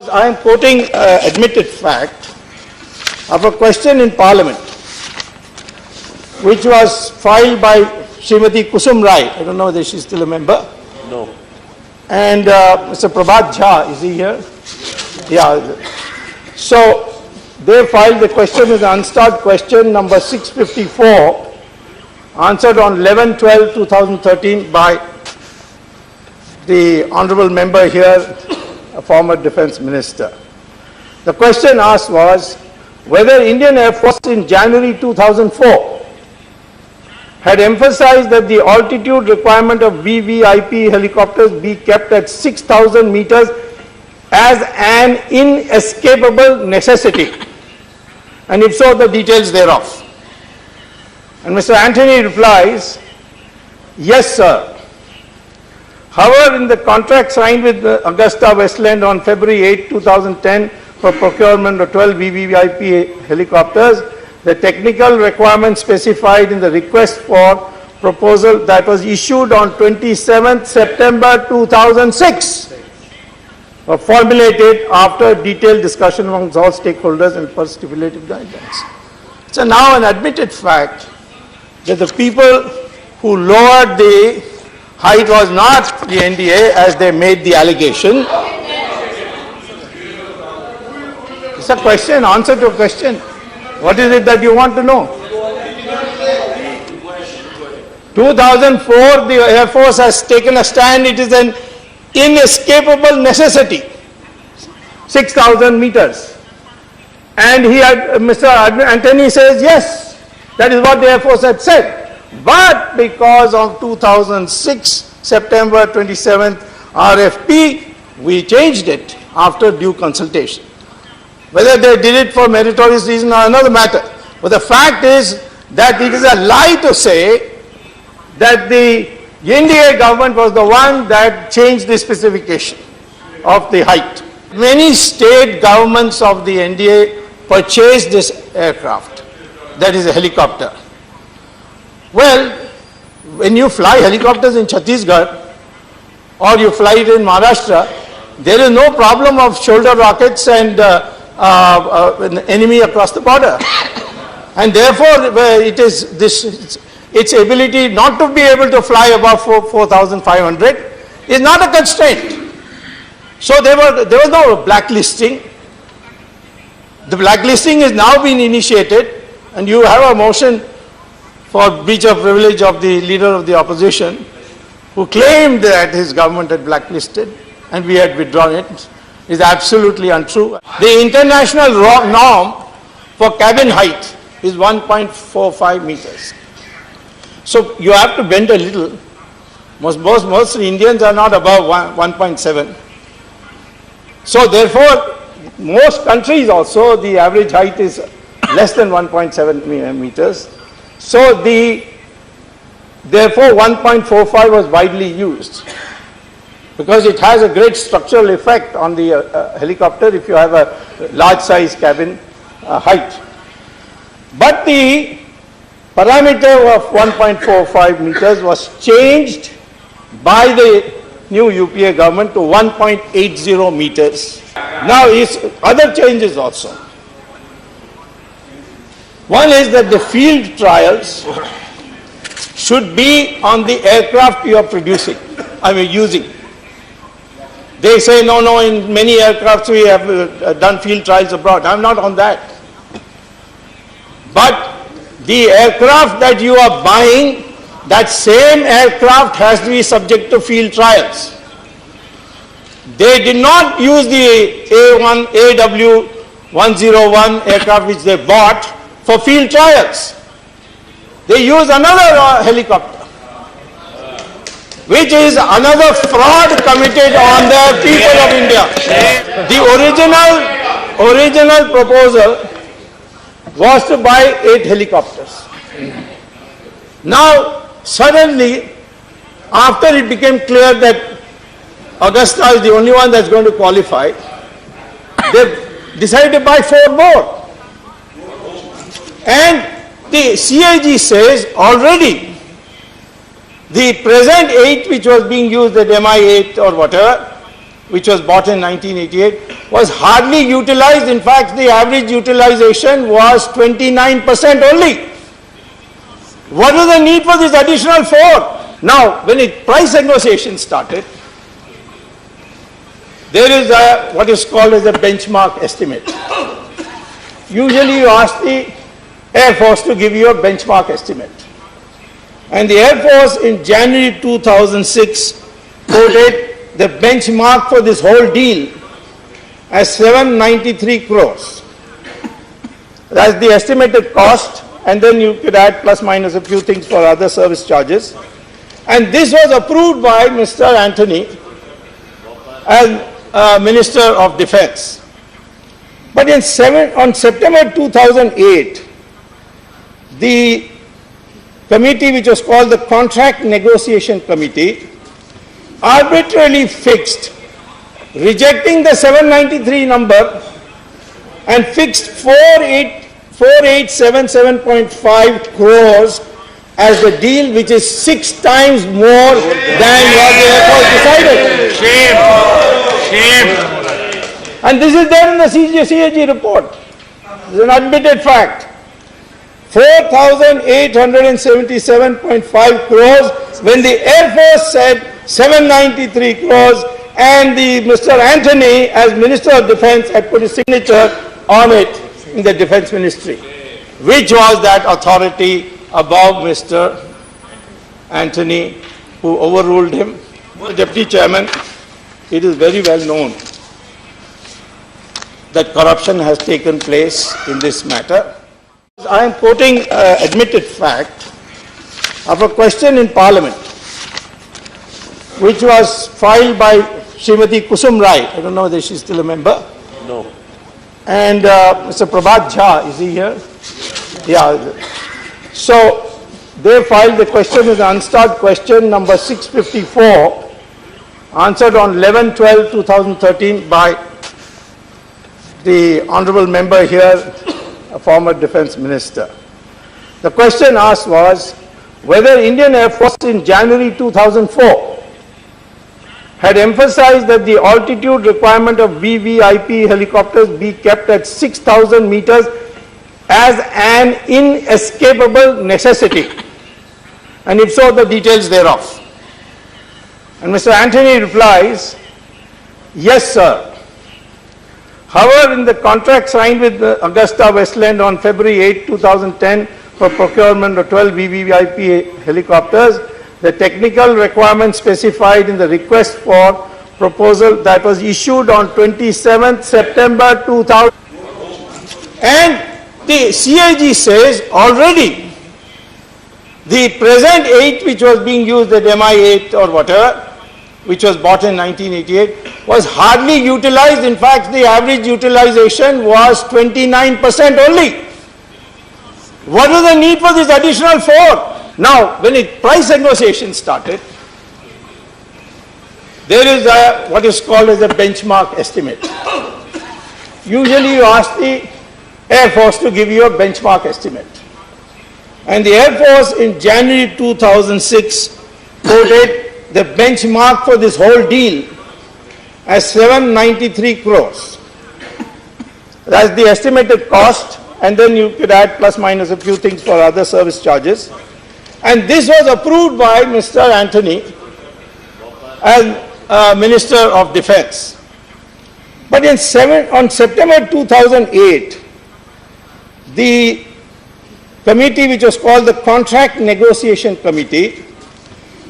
I am quoting admitted fact of a question in Parliament which was filed by Srimati Kusum Rai. I don't know whether she is still a member. No. And Mr. Prabhat Jha, is he here? Yeah. So they filed the question as an unstarred question number 654, answered on 11/12/2013 by the honorable member here, a former defense minister. The question asked was whether Indian Air Force in January 2004 had emphasized that the altitude requirement of VVIP helicopters be kept at 6,000 meters as an inescapable necessity, and if so, the details thereof. And Mr. Antony replies, yes, sir. However, in the contract signed with Augusta Westland on February 8, 2010 for procurement of 12 VVIP helicopters, the technical requirements specified in the request for proposal that was issued on 27th September 2006 were formulated after detailed discussion amongst all stakeholders and per stipulated guidelines. So now an admitted fact that the people who lowered the height was not the NDA as they made the allegation. It's a question, answer to a question. What is it that you want to know? 2004, the Air Force has taken a stand. It is an inescapable necessity. 6,000 meters. And he had, Mr. Antony says, yes, that is what the Air Force had said. But because of 2006, September 27th RFP, we changed it after due consultation. Whether they did it for meritorious reason or another matter. But the fact is that it is a lie to say that the NDA government was the one that changed the specification of the height. Many state governments of the NDA purchased this aircraft, that is a helicopter. Well, when you fly helicopters in Chhattisgarh or you fly it in Maharashtra, there is no problem of shoulder rockets and an enemy across the border. And therefore, it is its ability not to be able to fly above 4,500 is not a constraint. So there was no blacklisting. The blacklisting is now being initiated, and you have a motion for breach of privilege of the leader of the opposition, who claimed that his government had blacklisted and we had withdrawn it, is absolutely untrue. The international norm for cabin height is 1.45 meters. So you have to bend a little. Most Indians are not above 1.7. So therefore, most countries also, the average height is less than 1.7 meters. So therefore 1.45 was widely used because it has a great structural effect on the helicopter if you have a large size cabin height. But the parameter of 1.45 meters was changed by the new UPA government to 1.80 meters. Now is other changes also. One is that the field trials should be on the aircraft you are producing, using. They say, no, in many aircrafts we have done field trials abroad. I'm not on that. But the aircraft that you are buying, that same aircraft has to be subject to field trials. They did not use the AW101 aircraft which they bought for field trials. They used another helicopter, which is another fraud committed on the people of India. The original proposal was to buy 8 helicopters. Now, suddenly, after it became clear that Augusta is the only one that's going to qualify, they decided to buy 4 more. And the CIG says already the present 8 which was being used at MI8 or whatever which was bought in 1988, was hardly utilized. In fact, the average utilization was 29% only. What was the need for this additional 4? Now, when price negotiation started, there is what is called as a benchmark estimate. Usually you ask the Air Force to give you a benchmark estimate. And the Air Force in January 2006 quoted the benchmark for this whole deal as 793 crores. That's the estimated cost, and then you could add plus minus a few things for other service charges. And this was approved by Mr. Antony as Minister of Defense. But on September 2008, the committee which was called the Contract Negotiation Committee arbitrarily fixed, rejecting the 793 number, and fixed 4877.5 crores as the deal, which is 6 times more than what the Air Force decided. Shame. And this is there in the CAG report. It's an admitted fact. 4,877.5 crores when the Air Force said 793 crores, and Mr. Antony as Minister of Defense had put his signature on it in the Defense Ministry. Which was that authority above Mr. Antony who overruled him? The Deputy Chairman, it is very well known that corruption has taken place in this matter. I am quoting admitted fact of a question in Parliament which was filed by Srimati Kusum Rai. I don't know whether she is still a member. No. And Mr. Prabhat Jha, is he here? Yeah. So they filed the question as an unstarred question number 654, answered on 11/12/2013 by the honourable member here, a former defence minister. The question asked was whether Indian Air Force in January 2004 had emphasized that the altitude requirement of VVIP helicopters be kept at 6,000 meters as an inescapable necessity, and if so, the details thereof. And Mr. Antony replies, yes, sir. However, in the contract signed with Augusta Westland on February 8, 2010 for procurement of 12 VVIP helicopters, the technical requirements specified in the request for proposal that was issued on 27th September 2000. And the CAG says already the present 8 which was being used, the Mi-8 or whatever, which was bought in 1988, was hardly utilized. In fact, the average utilization was 29% only. What was the need for this additional 4? Now, when price negotiation started, there is what is called as a benchmark estimate. Usually you ask the Air Force to give you a benchmark estimate. And the Air Force in January 2006 quoted the benchmark for this whole deal as 793 crores. That's the estimated cost, and then you could add plus minus a few things for other service charges. And this was approved by Mr. Antony as Minister of Defense. But on September 2008, the committee which was called the Contract Negotiation Committee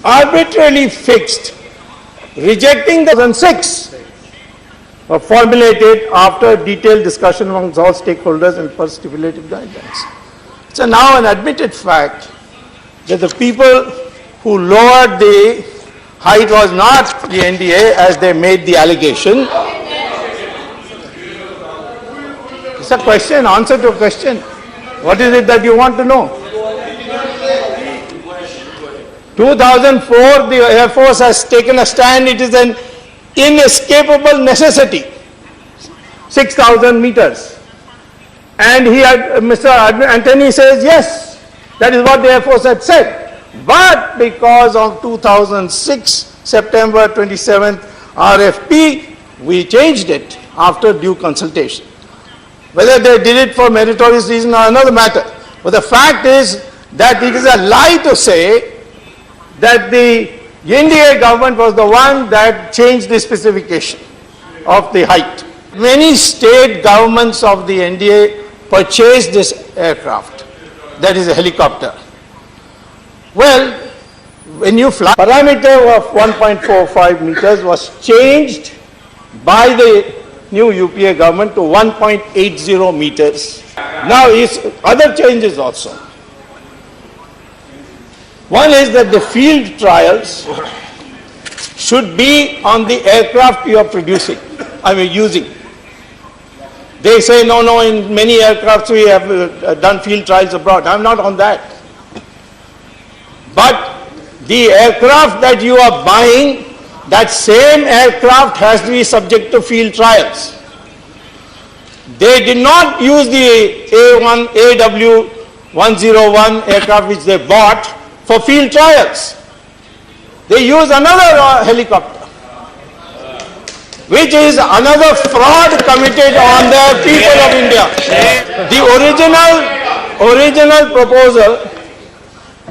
arbitrarily fixed, rejecting the 2006 formulated after detailed discussion amongst all stakeholders and per stipulated guidelines. So now an admitted fact that the people who lowered the height was not the NDA as they made the allegation. It's a question, answer to a question. What is it that you want to know? 2004, the Air Force has taken a stand. It is an inescapable necessity. 6,000 meters. And Mr. Antony says, yes, that is what the Air Force had said. But because of 2006, September 27th, RFP, we changed it after due consultation. Whether they did it for meritorious reason or another matter. But the fact is that it is a lie to say that the NDA government was the one that changed the specification of the height. Many state governments of the NDA purchased this aircraft, that is a helicopter. Well, when you fly, parameter of 1.45 meters was changed by the new UPA government to 1.80 meters. Now is other changes also. One is that the field trials should be on the aircraft you are producing, using. They say, no, in many aircrafts we have done field trials abroad. I'm not on that. But the aircraft that you are buying, that same aircraft has to be subject to field trials. They did not use the AW101 aircraft which they bought for field trials. They used another helicopter, which is another fraud committed on the people of India. The original proposal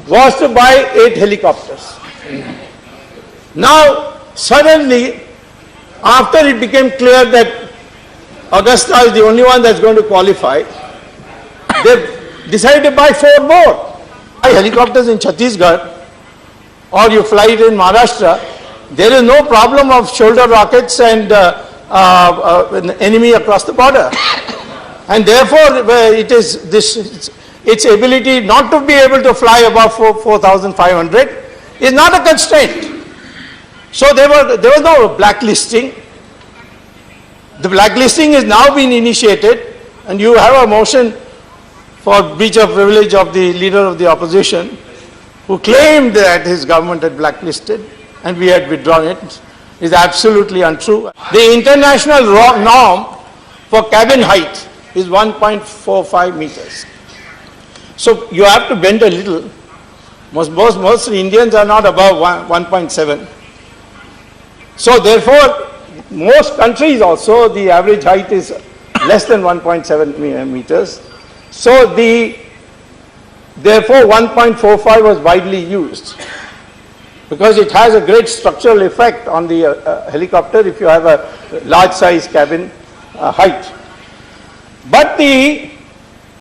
was to buy 8 helicopters. Now, suddenly, after it became clear that Augusta is the only one that's going to qualify, they decided to buy 4 more. Helicopters in Chhattisgarh, or you fly it in Maharashtra, there is no problem of shoulder rockets and an enemy across the border. And therefore, its ability not to be able to fly above 4,500 is not a constraint. So there was no blacklisting. The blacklisting is now being initiated, and you have a motion for breach of privilege of the leader of the opposition, who claimed that his government had blacklisted and we had withdrawn it, is absolutely untrue. The international norm for cabin height is 1.45 meters. So you have to bend a little. Most Indians are not above 1.7. So therefore, most countries also, the average height is less than 1.7 meters. So therefore 1.45 was widely used because it has a great structural effect on the helicopter if you have a large size cabin height. But the